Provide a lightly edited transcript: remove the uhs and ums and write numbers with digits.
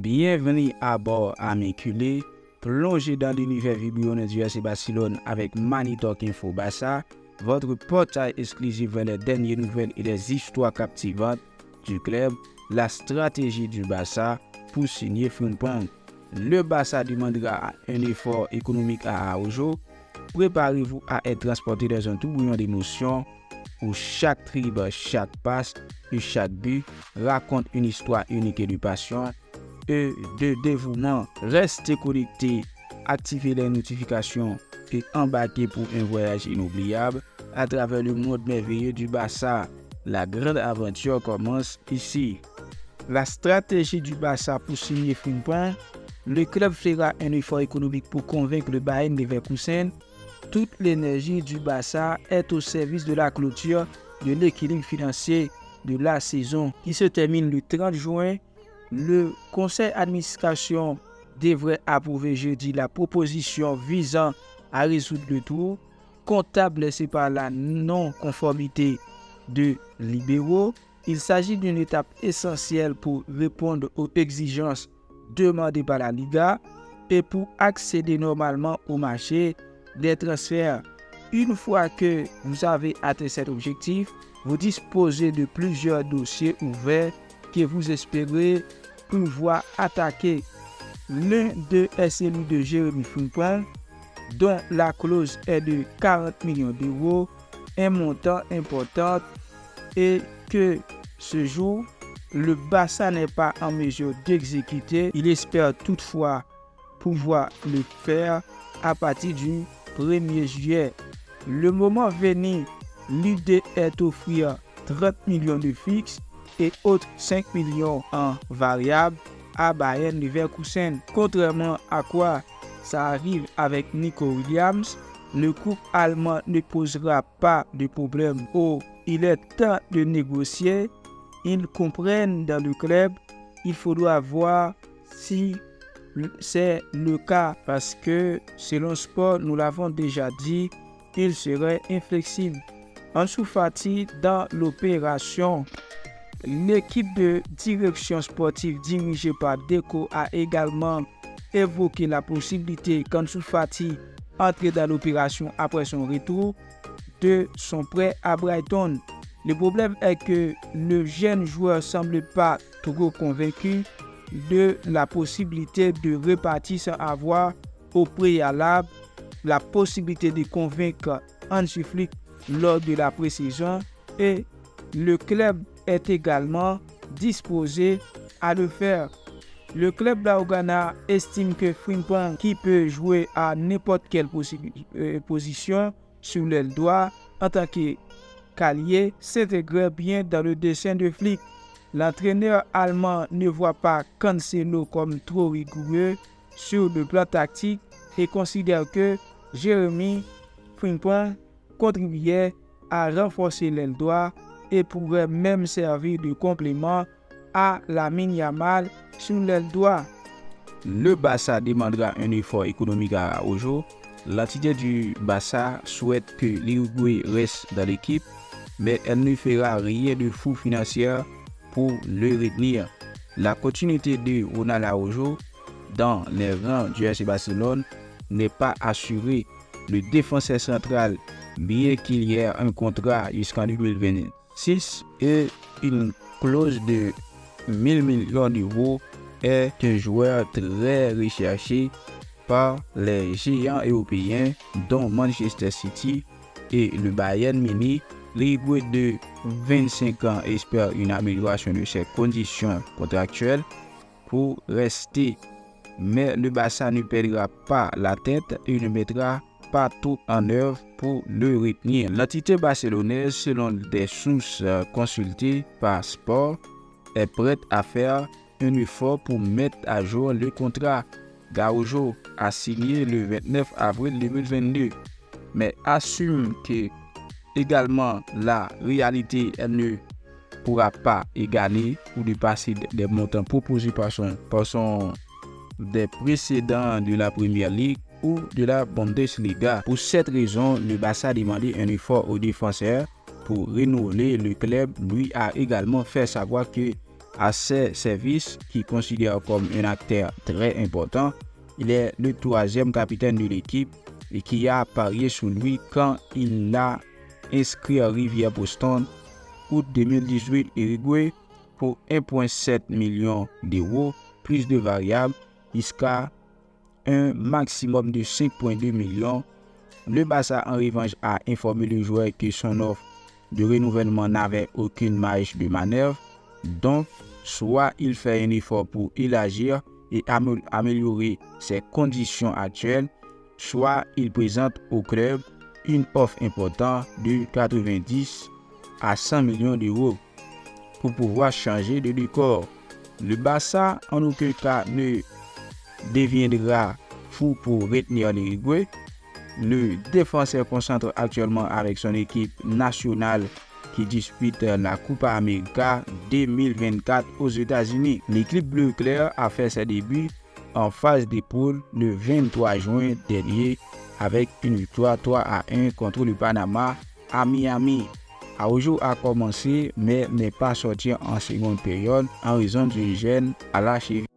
Bienvenue à bord, amis culés. Plongez dans l'univers vibrant du FC Barcelone avec Money Talk Info Barça, votre portail exclusif vers les dernières nouvelles et les histoires captivantes du club, la stratégie du Barça pour signer Frimpong. Le Barça demandera un effort économique à Araujo. Préparez-vous à être transporté dans un tourbillon d'émotions où chaque dribble, chaque passe et chaque but raconte une histoire unique et de passion et de dévouement. Restez connectés, activez les notifications et embarquez pour un voyage inoubliable à travers le monde merveilleux du Barça. La grande aventure commence ici. La stratégie du Barça pour signer Frimpong. Le club fera un effort économique pour convaincre le Bayern Leverkusen. Toute l'énergie du Barça est au service de la clôture de l'équilibre financier de la saison qui se termine le 30 juin. Le conseil d'administration devrait approuver jeudi la proposition visant à résoudre le trou comptable laissé par la non-conformité de libéraux. Il s'agit d'une étape essentielle pour répondre aux exigences demandées par la Liga et pour accéder normalement au marché des transferts. Une fois que vous avez atteint cet objectif, vous disposez de plusieurs dossiers ouverts que vous espérez pouvoir attaquer. L'un d'eux est celui de Jérémy Frimpong, dont la clause est de 40 millions d'euros, un montant important et que ce jour, le Barça n'est pas en mesure d'exécuter. Il espère toutefois pouvoir le faire à partir du 1er juillet. Le moment venu, l'idée est d'offrir 30 millions de fixes et autres 5 millions en variable à Bayern Leverkusen. Contrairement à quoi ça arrive avec Nico Williams, le couple allemand ne posera pas de problème. Il est temps de négocier. Ils comprennent dans le club. Il faudra voir si c'est le cas parce que selon Sport, nous l'avons déjà dit, il serait inflexible. Ansu Fati dans l'opération. L'équipe de direction sportive dirigée par Deco a également évoqué la possibilité qu'Ansu Fati entre dans l'opération après son retour de son prêt à Brighton. Le problème est que le jeune joueur ne semble pas trop convaincu de la possibilité de repartir sans avoir au préalable la possibilité de convaincre Hansi Flick lors de la pré-saison et le club est également disposé à le faire. Le club blaugrana estime que Frimpong, qui peut jouer à n'importe quelle position sur l'aile droite en tant que qu'allié, s'intègre bien dans le dessin de Flick. L'entraîneur allemand ne voit pas Cancelo comme trop rigoureux sur le plan tactique et considère que Jérémy Frimpong contribuait à renforcer l'aile droite et pourrait même servir de complément à Lamine Yamal sur l'aile droite. Le Barça demandera un effort économique à Araujo. L'entité du Barça souhaite que l'Uruguay reste dans l'équipe, mais elle ne fera rien de fou financier pour le retenir. La continuité de Ronald Araujo dans les rangs du FC Barcelone n'est pas assurée. Le défenseur central, bien qu'il y ait un contrat jusqu'en 2026 et une clause de 1000 millions d'euros, est un joueur très recherché par les géants européens dont Manchester City et le Bayern Munich. L'Uruguay de 25 ans espère une amélioration de ses conditions contractuelles pour rester. Mais le Barça ne perdra pas la tête et ne mettra pas tout en œuvre pour le retenir. L'entité barcelonaise, selon des sources consultées par Sport, est prête à faire un effort pour mettre à jour le contrat. Araujo a signé le 29 avril 2022, mais assume que également la réalité elle ne pourra pas égaler ou dépasser des montants proposés par son des précédents de la Première Ligue ou de la Bundesliga. Pour cette raison, le Barça a demandé un effort aux défenseurs pour renouveler. Le club lui a également fait savoir que à ses services, qui considère comme un acteur très important. Il est le 3e capitaine de l'équipe et qui a parié sur lui quand il l'a inscrit à Rivière-Boston août 2018 Uruguay pour 1,7 million d'euros, plus de variables, jusqu'à un maximum de 5,2 millions. Le Barça, en revanche, a informé le joueur que son offre de renouvellement n'avait aucune marge de manœuvre. Donc, soit il fait un effort pour élargir et améliorer ses conditions actuelles, soit il présente au club une offre importante de 90 à 100 millions d'euros pour pouvoir changer de décor. Le Barça, en aucun cas, ne deviendra fou pour retenir l'Uruguay. Le défenseur concentre actuellement avec son équipe nationale qui dispute la Copa América 2024 aux États-Unis. L'équipe bleu clair a fait ses débuts en phase de poule le 23 juin dernier avec une victoire 3-1 contre le Panama à Miami. Araujo a commencé mais n'est pas sorti en seconde période en raison d'une gêne à la cheville.